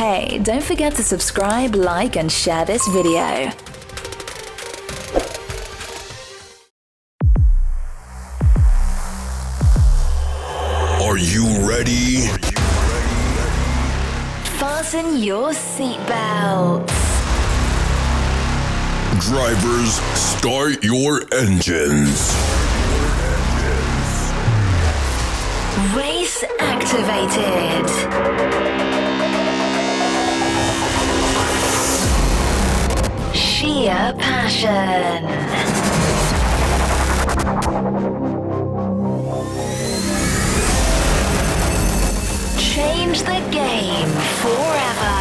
Hey, don't forget to subscribe, like and share this video. Are you ready? Fasten your seatbelts. Drivers, start your engines. Race activated. Sheer passion. Change the game forever.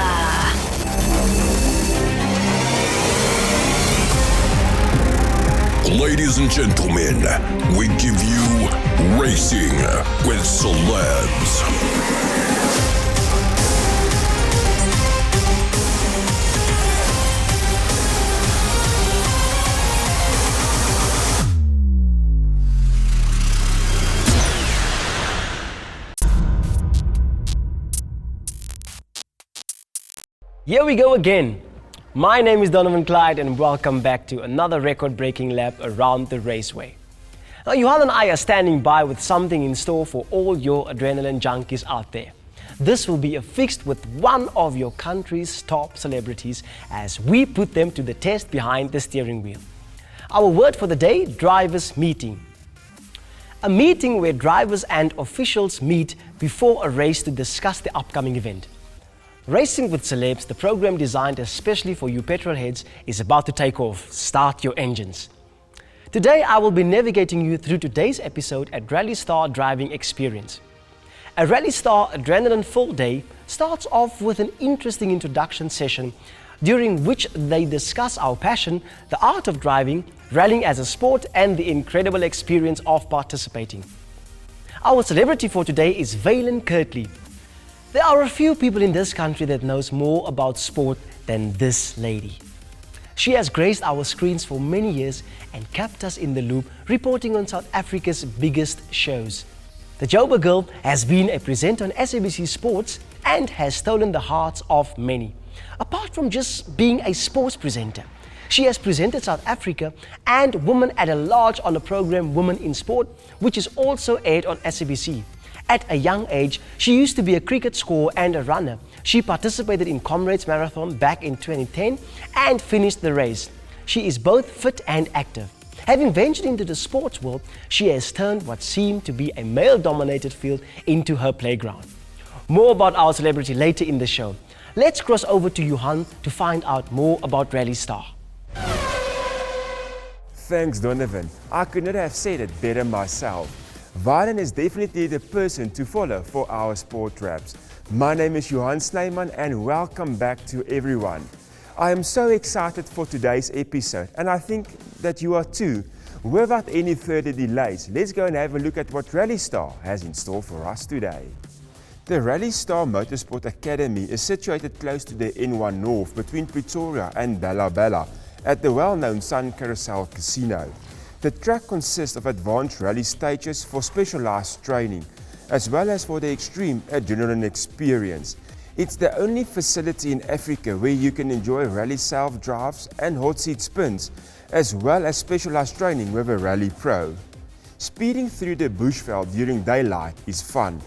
Ladies and gentlemen, we give you Racing with Celebs. Here we go again. My name is Donovan Clyde and welcome back to another record-breaking lap around the raceway. Now, Johan and I are standing by with something in store for all your adrenaline junkies out there. This will be a fixed with one of your country's top celebrities as we put them to the test behind the steering wheel. Our word for the day, drivers meeting. A meeting where drivers and officials meet before a race to discuss the upcoming event. Racing with Celebs, the program designed especially for you petrol heads, is about to take off. Start your engines. Today, I will be navigating you through today's episode at Rallystar Driving Experience. A Rallystar Adrenaline Full Day starts off with an interesting introduction session during which they discuss our passion, the art of driving, rallying as a sport, and the incredible experience of participating. Our celebrity for today is Vaylen Kirtley. There are a few people in this country that knows more about sport than this lady. She has graced our screens for many years and kept us in the loop, reporting on South Africa's biggest shows. The Joburg girl has been a presenter on SABC Sports and has stolen the hearts of many. Apart from just being a sports presenter, she has presented South Africa and Women at a Large on the program Women in Sport, which is also aired on SABC. At a young age, she used to be a cricket scorer and a runner. She participated in Comrades Marathon back in 2010 and finished the race. She is both fit and active. Having ventured into the sports world, she has turned what seemed to be a male-dominated field into her playground. More about our celebrity later in the show. Let's cross over to Johan to find out more about Rallystar. Thanks, Donovan. I could not have said it better myself. Vaylen is definitely the person to follow for our sport raps. My name is Johan Snyman and welcome back to everyone. I am so excited for today's episode and I think that you are too. Without any further delays, let's go and have a look at what Rallystar has in store for us today. The Rallystar Motorsport Academy is situated close to the N1 North between Pretoria and Bella Bella at the well-known Sun Carousel Casino. The track consists of advanced rally stages for specialized training, as well as for the extreme adrenaline experience. It's the only facility in Africa where you can enjoy rally self-drives and hot seat spins, as well as specialized training with a rally pro. Speeding through the bushveld during daylight is fun,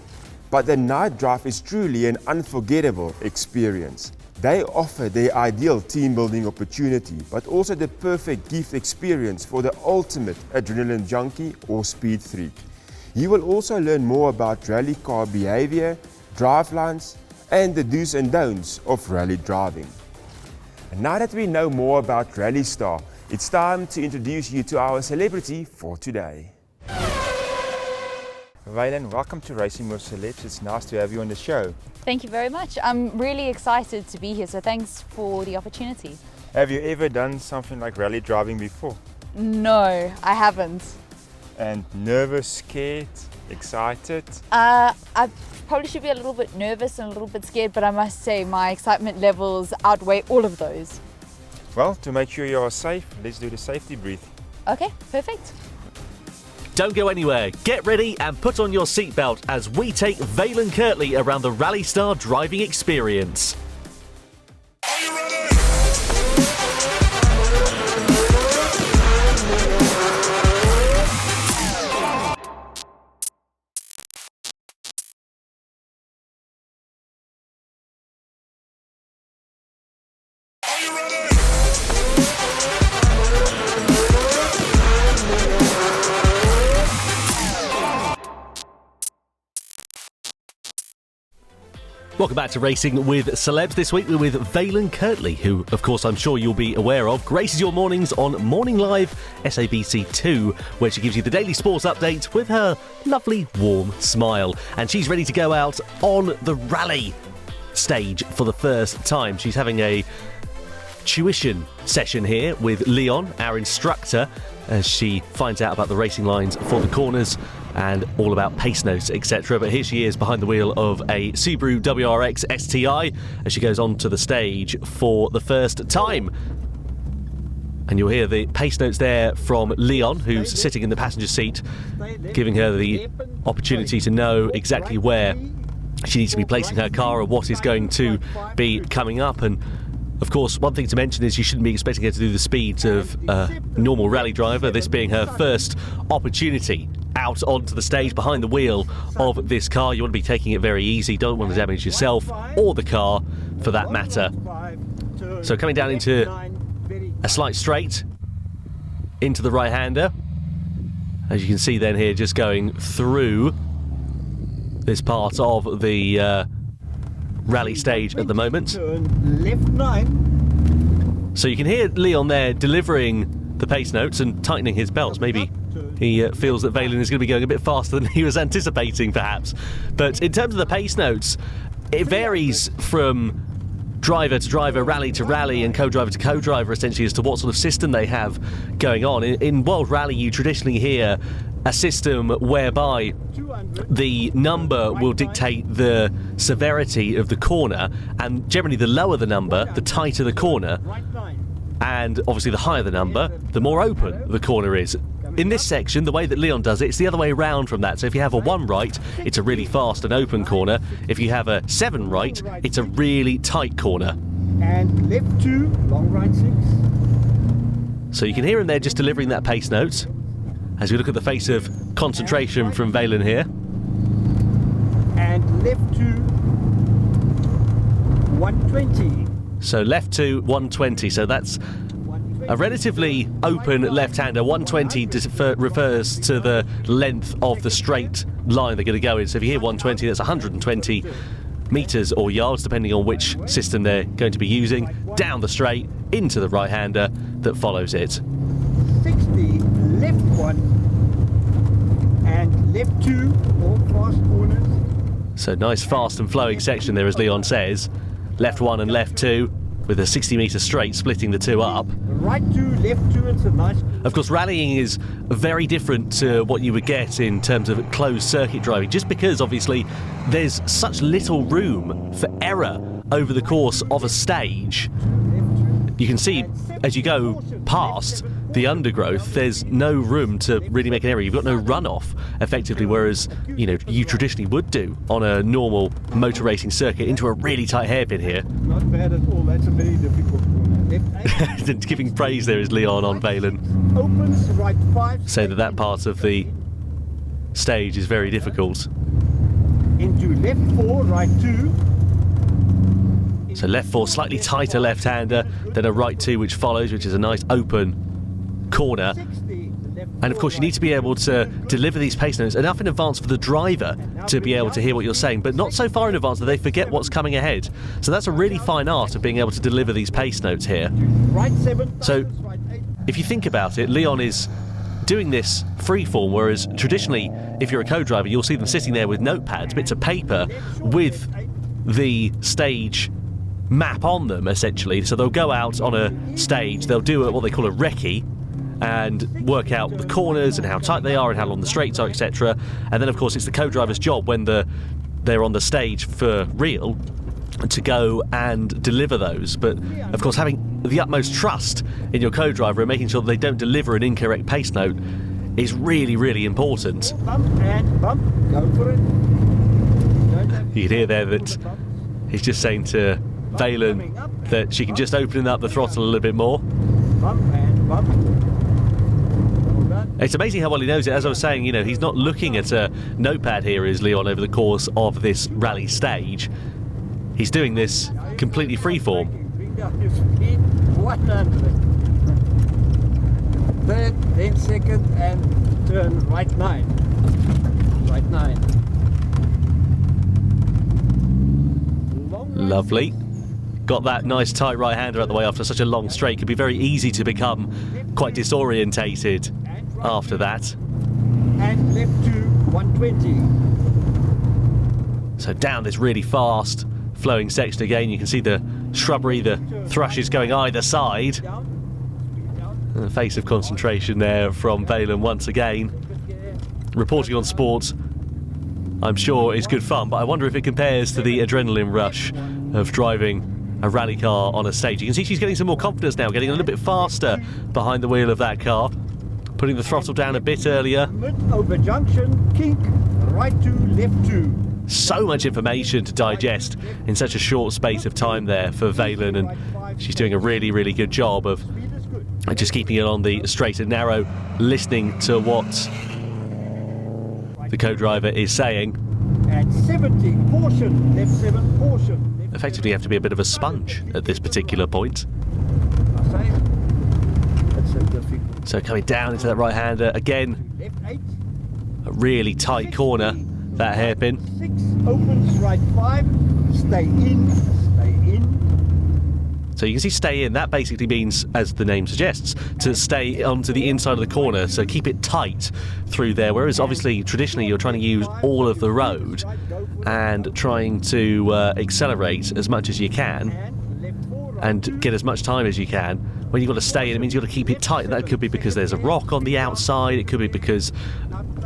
but the night drive is truly an unforgettable experience. They offer the ideal team-building opportunity, but also the perfect gift experience for the ultimate adrenaline junkie or speed freak. You will also learn more about rally car behavior, drive lines, and the do's and don'ts of rally driving. And now that we know more about Rallystar, it's time to introduce you to our celebrity for today. Vaylen, welcome to Racing with Celebs. It's nice to have you on the show. Thank you very much. I'm really excited to be here, so thanks for the opportunity. Have you ever done something like rally driving before? No, I haven't. And nervous, scared, excited? I probably should be a little bit nervous and a little bit scared, but I must say my excitement levels outweigh all of those. Well, to make sure you are safe, let's do the safety breathing. Okay, perfect. Don't go anywhere. Get ready and put on your seatbelt as we take Vaylen Kirtley around the Rallystar driving experience. Welcome back to Racing with Celebs. This week we're with Vaylen Kirtley, who, of course, I'm sure you'll be aware of, graces your mornings on Morning Live SABC2, where she gives you the daily sports update with her lovely, warm smile. And she's ready to go out on the rally stage for the first time. She's having a tuition session here with Leon, our instructor, as she finds out about the racing lines for the corners and all about pace notes, etc. But here she is behind the wheel of a Subaru WRX STI as she goes onto the stage for the first time. And you'll hear the pace notes there from Leon, who's sitting in the passenger seat, giving her the opportunity to know exactly where she needs to be placing her car and what is going to be coming up. And of course, one thing to mention is you shouldn't be expecting her to do the speeds of a normal rally driver, this being her first opportunity out onto the stage behind the wheel of this car. You want to be taking it very easy, don't want to damage yourself or the car for that matter. So coming down into a slight straight into the right-hander, as you can see then here, just going through this part of the rally stage at the moment. Left 9. So you can hear Leon there delivering the pace notes and tightening his belts. Maybe he feels that Vaylen is going to be going a bit faster than he was anticipating, perhaps. But in terms of the pace notes, it varies from driver to driver, rally to rally, and co-driver to co-driver, essentially, as to what sort of system they have going on. In World Rally, you traditionally hear a system whereby the number will dictate the severity of the corner, and generally the lower the number, the tighter the corner, and obviously the higher the number, the more open the corner is. In this section, the way that Leon does it, it's the other way around from that. So if you have a 1 right, it's a really fast and open corner. If you have a 7 right, it's a really tight corner. And left 2, long right 6. So you can hear him there just delivering that pace note as we look at the face of concentration from Vaylen here. And left 2, 120. So left 2, 120. So that's a relatively open left-hander. 120 refers to the length of the straight line they're going to go in. So if you hear 120, that's 120 metres or yards, depending on which system they're going to be using, down the straight into the right-hander that follows it. 60, left 1, and left 2, all fast corners. So nice, fast and flowing section there, as Leon says. Left 1 and left 2, with a 60-metre straight splitting the two up. Right 2, left 2, it's a nice... Of course, rallying is very different to what you would get in terms of closed circuit driving, just because obviously there's such little room for error over the course of a stage. You can see as you go past the undergrowth, there's no room to really make an error. You've got no runoff, effectively, whereas you traditionally would do on a normal motor racing circuit into a really tight hairpin here. Not bad at all, that's a very difficult corner. Left 8. Giving praise there is Leon on Vaylen. Opens, right 5. Say that part of the stage is very difficult. Into left 4, right 2. So left 4, slightly tighter left-hander, then a right 2 which follows, which is a nice open corner. And of course you need to be able to deliver these pace notes enough in advance for the driver to be able to hear what you're saying, but not so far in advance that they forget what's coming ahead. So that's a really fine art of being able to deliver these pace notes here. Right 7. So if you think about it, Leon is doing this freeform, whereas traditionally if you're a co-driver you'll see them sitting there with notepads, bits of paper with the stage map on them, essentially. So they'll go out on a stage, they'll do what they call a recce and work out the corners and how tight they are and how long the straights are, etc. And then of course it's the co-driver's job when they're on the stage for real to go and deliver those. But of course having the utmost trust in your co-driver and making sure that they don't deliver an incorrect pace note is really, really important. Bump and bump, go for it. You can hear there that he's just saying to Vaylen that she can just open up the throttle a little bit more. Bump and bump. It's amazing how well he knows it. As I was saying, he's not looking at a notepad here, is Leon, over the course of this rally stage. He's doing this completely freeform. Bring down your speed, 100. Third, then second, and turn right 9. Right 9. Lovely. Got that nice tight right-hander out the way after such a long straight. Could be very easy to become quite disorientated after that. And left to 120. So down this really fast flowing section again. You can see the shrubbery, the thrushes going either side. And a face of concentration there from Vaylen once again. Reporting on sport, I'm sure it's good fun, but I wonder if it compares to the adrenaline rush of driving a rally car on a stage. You can see she's getting some more confidence now, getting a little bit faster behind the wheel of that car, putting the throttle down a bit earlier. Mid over junction, kink, right to, left to. So much information to digest in such a short space of time there for Vaylen, and she's doing a really, really good job of just keeping it on the straight and narrow, listening to what the co-driver is saying. At 70, caution, left 7, caution. Effectively, you have to be a bit of a sponge at this particular point. I say, that's so difficult. So coming down into that right-hander again, Left 8, a really tight corner, that hairpin. 6, opens, right 5, stay in, stay in. So you can see stay in, that basically means, as the name suggests, to stay onto the inside of the corner, so keep it tight through there, whereas obviously traditionally you're trying to use all of the road and trying to accelerate as much as you can and get as much time as you can. When you've got to stay in, it means you've got to keep it tight. That could be because there's a rock on the outside, it could be because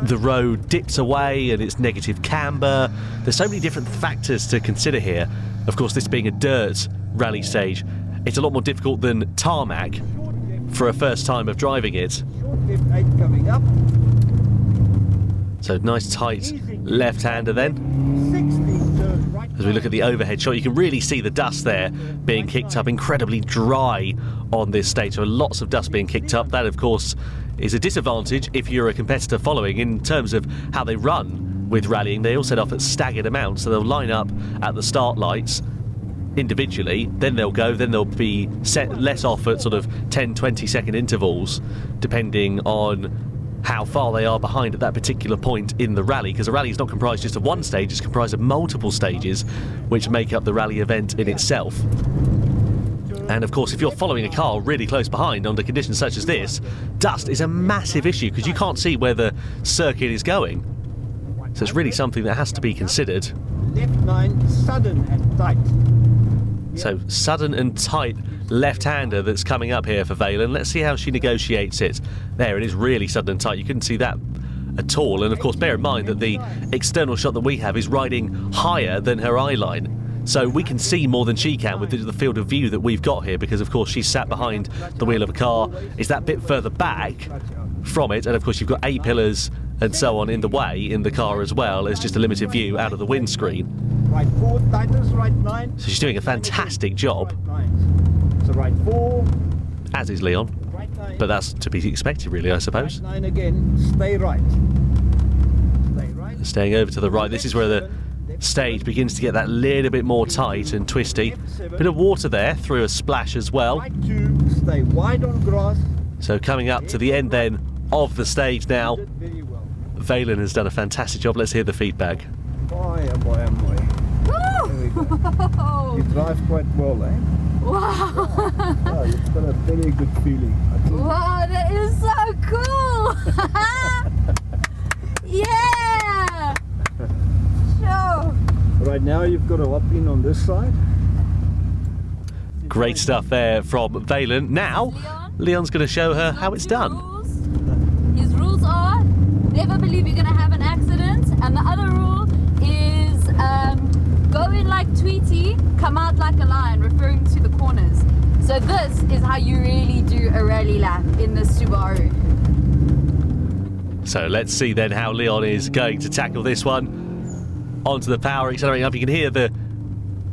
the road dips away and it's negative camber. There's so many different factors to consider here. Of course, this being a dirt rally stage, it's a lot more difficult than tarmac for a first time of driving it. Short left 8 coming up. So nice tight left-hander then. 60, turn right. As we look at the overhead shot, you can really see the dust there being kicked up, incredibly dry on this stage. So lots of dust being kicked up. That, of course, is a disadvantage if you're a competitor following in terms of how they run with rallying. They all set off at staggered amounts, so they'll line up at the start lights individually, then they'll be set less off at sort of 10-20 second intervals, depending on how far they are behind at that particular point in the rally, because a rally is not comprised just of one stage, it's comprised of multiple stages which make up the rally event in itself. And of course, if you're following a car really close behind under conditions such as this, dust is a massive issue because you can't see where the circuit is going. So it's really something that has to be considered. Left 9, sudden and tight. So sudden and tight left-hander that's coming up here for Vaylen. Let's see how she negotiates it. There, it is really sudden and tight. You couldn't see that at all. And of course, bear in mind that the external shot that we have is riding higher than her eye line. So we can see more than she can with the field of view that we've got here, because of course she's sat behind the wheel of a car. It's that bit further back from it, and of course you've got A-pillars and so on in the way in the car as well as just a limited view out of the windscreen. Right 4, tightens, right 9. So she's doing a fantastic job. Right 9. So right 4. As is Leon. Right 9. But that's to be expected, really, I suppose. Right 9 again. Stay right. Stay right. Staying over to the right. This is where the stage begins to get that little bit more tight and twisty. Bit of water there through a splash as well. Right 2. Stay wide on grass. So coming up to the end then of the stage now. Very well. Vaylen has done a fantastic job. Let's hear the feedback. Boy, oh boy, oh boy. There we go. You drive quite well, eh? Wow. Oh, you've got a very good feeling. I think. Wow, that is so cool. Yeah. Sure. Right now you've got to hop in on this side. Great stuff there from Vaylen. Now, Leon's going to show her how it's done. His rules are never believe you're going to have an accident, and the other rule is go in like Tweety, come out like a lion, referring to the corners. So this is how you really do a rally lap in the Subaru. So let's see then how Leon is going to tackle this one. Onto the power, accelerating up. You can hear the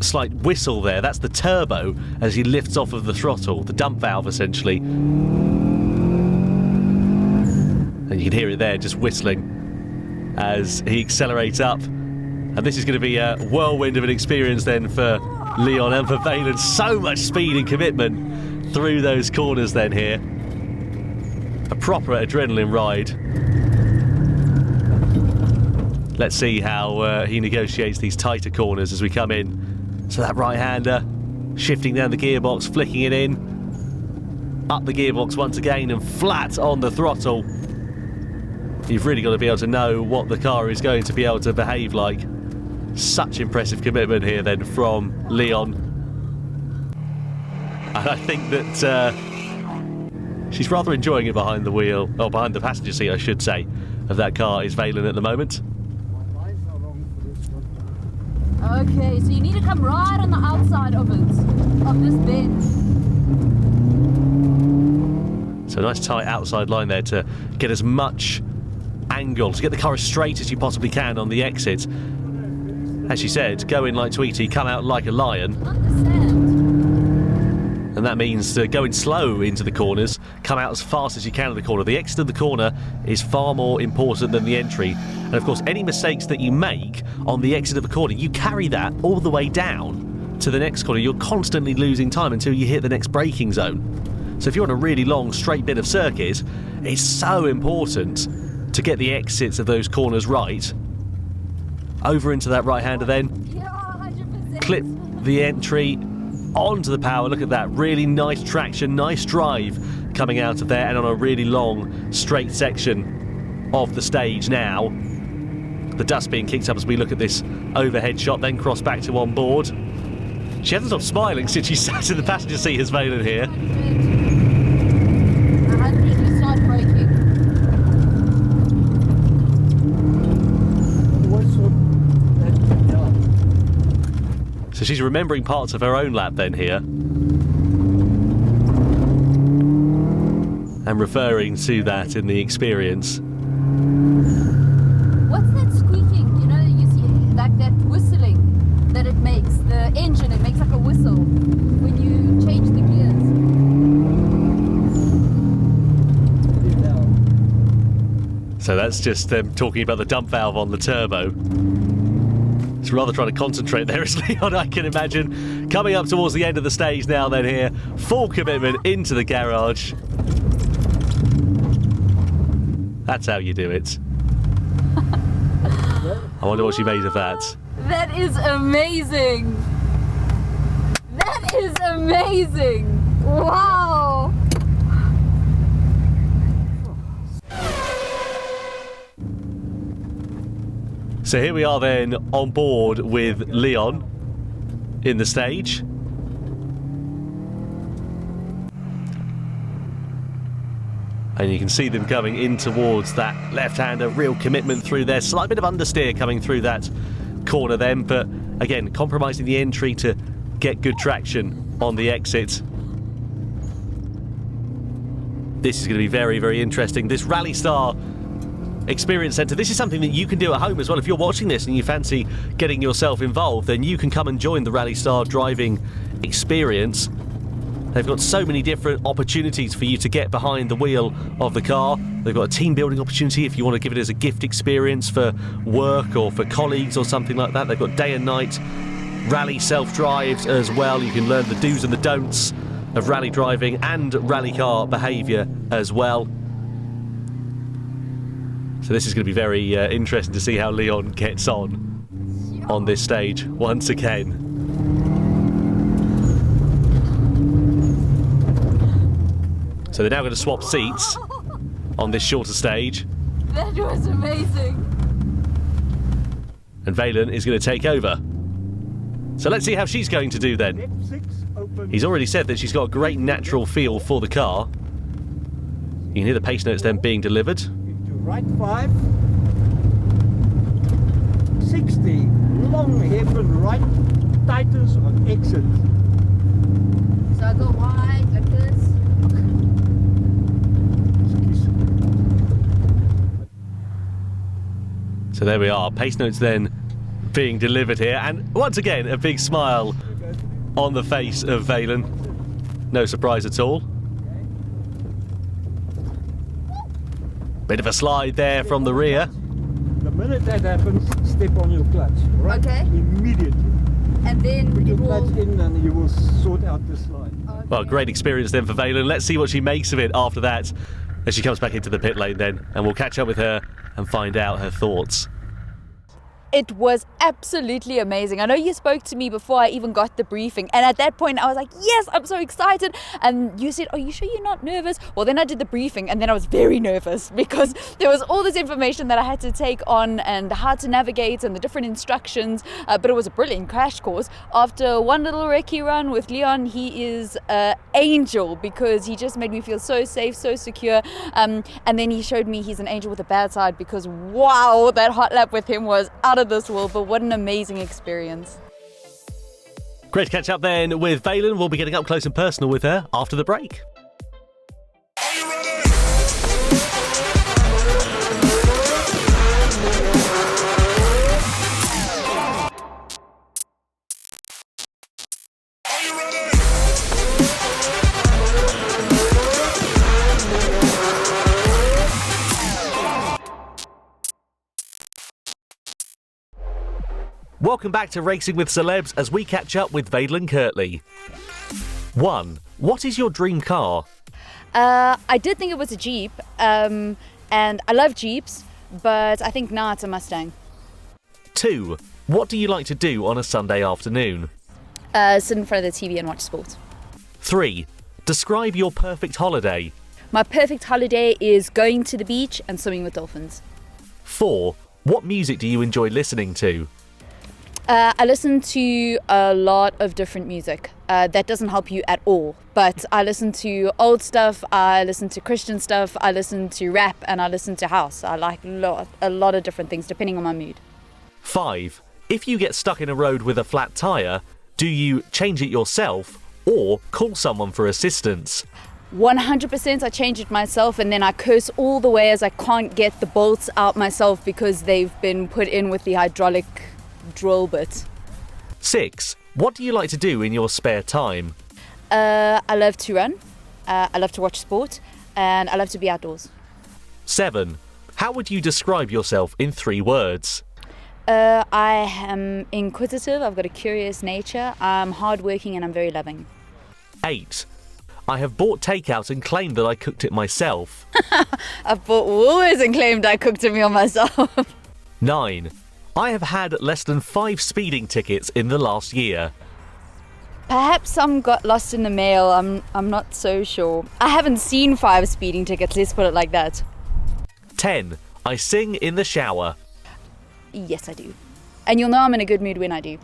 slight whistle there. That's the turbo as he lifts off of the throttle, the dump valve essentially. And you can hear it there just whistling as he accelerates up. And this is going to be a whirlwind of an experience then for Leon and for Vaylen. So much speed and commitment through those corners then here. A proper adrenaline ride. Let's see how he negotiates these tighter corners as we come in So that right-hander shifting down the gearbox, flicking it in, up the gearbox once again and flat on the throttle. You've really got to be able to know what the car is going to be able to behave like. Such impressive commitment here then from Leon. And I think that she's rather enjoying it behind the wheel, or behind the passenger seat I should say, of that car is Vaylen at the moment. Okay, so you need to come right on the outside of it, of this bend. So a nice tight outside line there to get as much angle, to get the car as straight as you possibly can on the exit. As she said, go in like Tweety, come out like a lion. Understand. And that means going slow into the corners, come out as fast as you can of the corner. The exit of the corner is far more important than the entry. And of course, any mistakes that you make on the exit of a corner, you carry that all the way down to the next corner. You're constantly losing time until you hit the next braking zone. So if you're on a really long, straight bit of circuit, it's so important to get the exits of those corners right. Over into that right-hander then. Yeah, 100%. Clip the entry onto the power. Look at that, really nice traction, nice drive coming out of there, and on a really long straight section of the stage now. The dust being kicked up as we look at this overhead shot, then cross back to on board. She hasn't stopped smiling since she sat in the passenger seat as Vaylen here. 100, you start braking. So she's remembering parts of her own lap then here. And referring to that in the experience. What's that squeaking? You know, you see like that whistling that it makes. The engine, it makes like a whistle when you change the gears. So that's just them talking about the dump valve on the turbo. It's rather trying to concentrate there, is Leon, I can imagine. Coming up towards the end of the stage now then here. Full commitment into the garage. That's how you do it. I wonder what she made of that. That is amazing. That is amazing. Wow. So here we are then on board with Leon in the stage. And you can see them coming in towards that left-hander, real commitment through there. Slight bit of understeer coming through that corner then, but again, compromising the entry to get good traction on the exit. This is going to be very, very interesting. This Rallystar Experience Centre, this is something that you can do at home as well. If you're watching this and you fancy getting yourself involved, then you can come and join the Rallystar driving experience. They've got so many different opportunities for you to get behind the wheel of the car. They've got a team building opportunity if you want to give it as a gift experience for work or for colleagues or something like that. They've got day and night rally self-drives as well. You can learn the do's and the don'ts of rally driving and rally car behaviour as well. So this is going to be very interesting to see how Leon gets on this stage once again. So they're now going to swap seats on this shorter stage. That was amazing. And Vaylen is going to take over. So let's see how she's going to do then. He's already said that she's got a great natural feel for the car. You can hear the pace notes then being delivered. Right 5, 60, long hairpin right, tightens on exit. So I go wide like this. So there we are, pace notes then being delivered here, and once again a big smile on the face of Vaylen. No surprise at all. Bit of a slide there from the rear. The minute that happens, step on your clutch. Right? Okay. Immediately. And then Put your it will... clutch in and you will sort out the slide. Okay. Well, great experience then for Vaylen. Let's see what she makes of it after that as she comes back into the pit lane then, and we'll catch up with her and find out her thoughts. It was absolutely amazing. I know you spoke to me before I even got the briefing, and at that point I was like, yes, I'm so excited. And you said, are you sure you're not nervous? Well, then I did the briefing, and then I was very nervous because there was all this information that I had to take on and how to navigate and the different instructions, but it was a brilliant crash course. After one little recce run with Leon, he is an angel because he just made me feel so safe, so secure, and then he showed me he's an angel with a bad side because wow, that hot lap with him was out of this world, but what an amazing experience. Great to catch up then with Vaylen. We'll be getting up close and personal with her after the break. Welcome back to Racing with Celebs as we catch up with Vaylen Kirtley. 1. What is your dream car? I did think it was a Jeep, and I love Jeeps, but I think now it's a Mustang. 2. What do you like to do on a Sunday afternoon? Sit in front of the TV and watch sport. 3. Describe your perfect holiday. My perfect holiday is going to the beach and swimming with dolphins. 4. What music do you enjoy listening to? I listen to a lot of different music. That doesn't help you at all. But I listen to old stuff, I listen to Christian stuff, I listen to rap, and I listen to house. I like a lot of different things depending on my mood. 5. If you get stuck in a road with a flat tyre, do you change it yourself or call someone for assistance? 100% I change it myself, and then I curse all the way as I can't get the bolts out myself because they've been put in with the hydraulic drill bit. 6. What do you like to do in your spare time? I love to run, I love to watch sport, and I love to be outdoors. 7. How would you describe yourself in 3 words? I am inquisitive, I've got a curious nature, I'm hardworking, and I'm very loving. 8. I have bought takeout and claimed that I cooked it myself. I've bought Woolworths and claimed I cooked a meal myself. 9. I have had less than 5 speeding tickets in the last year. Perhaps some got lost in the mail, I'm not so sure. I haven't seen 5 speeding tickets, let's put it like that. 10. I sing in the shower. Yes, I do. And you'll know I'm in a good mood when I do.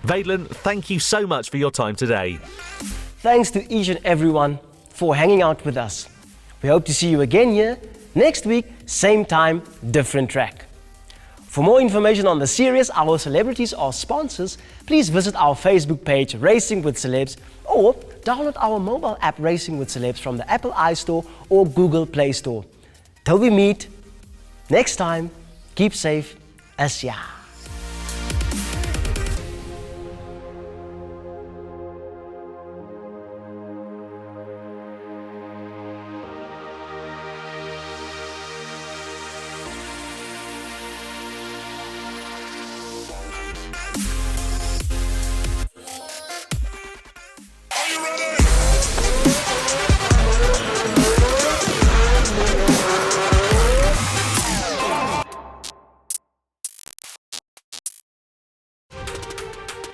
Vaylen, thank you so much for your time today. Thanks to each and everyone for hanging out with us. We hope to see you again here next week, same time, different track. For more information on the series, our celebrities or sponsors, please visit our Facebook page Racing with Celebs or download our mobile app Racing with Celebs from the Apple iStore or Google Play Store. Till we meet next time, keep safe, Asja.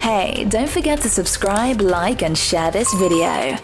Hey, don't forget to subscribe, like and share this video.